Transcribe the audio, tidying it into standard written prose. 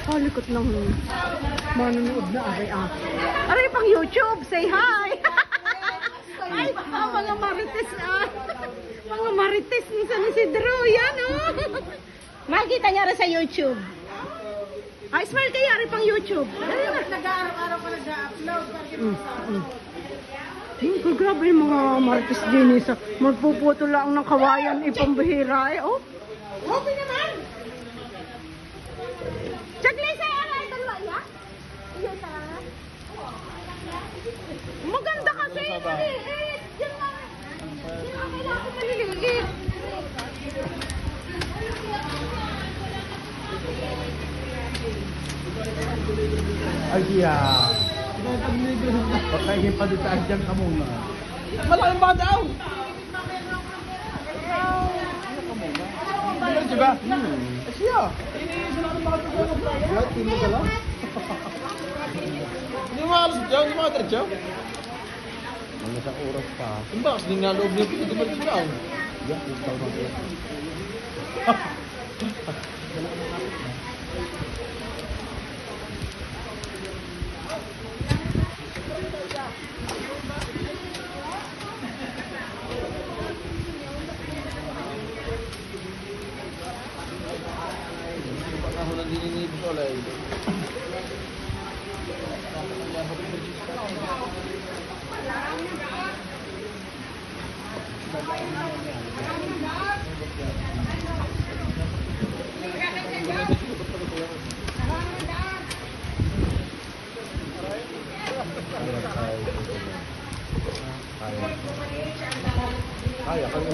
Halikot ng manonood na aray ah. Aray pang YouTube, say hi! Ay, mga marites ah. Mga marites ni San Isidro, yan oh. Makikita niya rin sa YouTube. Ah, smile kayo, aray pang YouTube. Nag-araw-araw pa nag-upload. Grabe yung mga marites din sa magpuputo lang ng kawayan, ipambihira eh oh. Okay naman! Chagli sa aray, dalawa ya? Maganda kasi, maliliit. Yan lang. Yan lang kailangan maliliit. Ay, yeah. Pagkain pa dito ay dyan ka muna. Malaking ba daw? Diba? Siya. Hindi ka lang? Hindi mo alas dyan? Hindi mo diretso? Mga isang oras pa. Hindi ba? Kasi naloob niyo hindi mo diretso daw. Yeah, gusto ko na. Ako lang dininib ko lang. Kaya, kaya,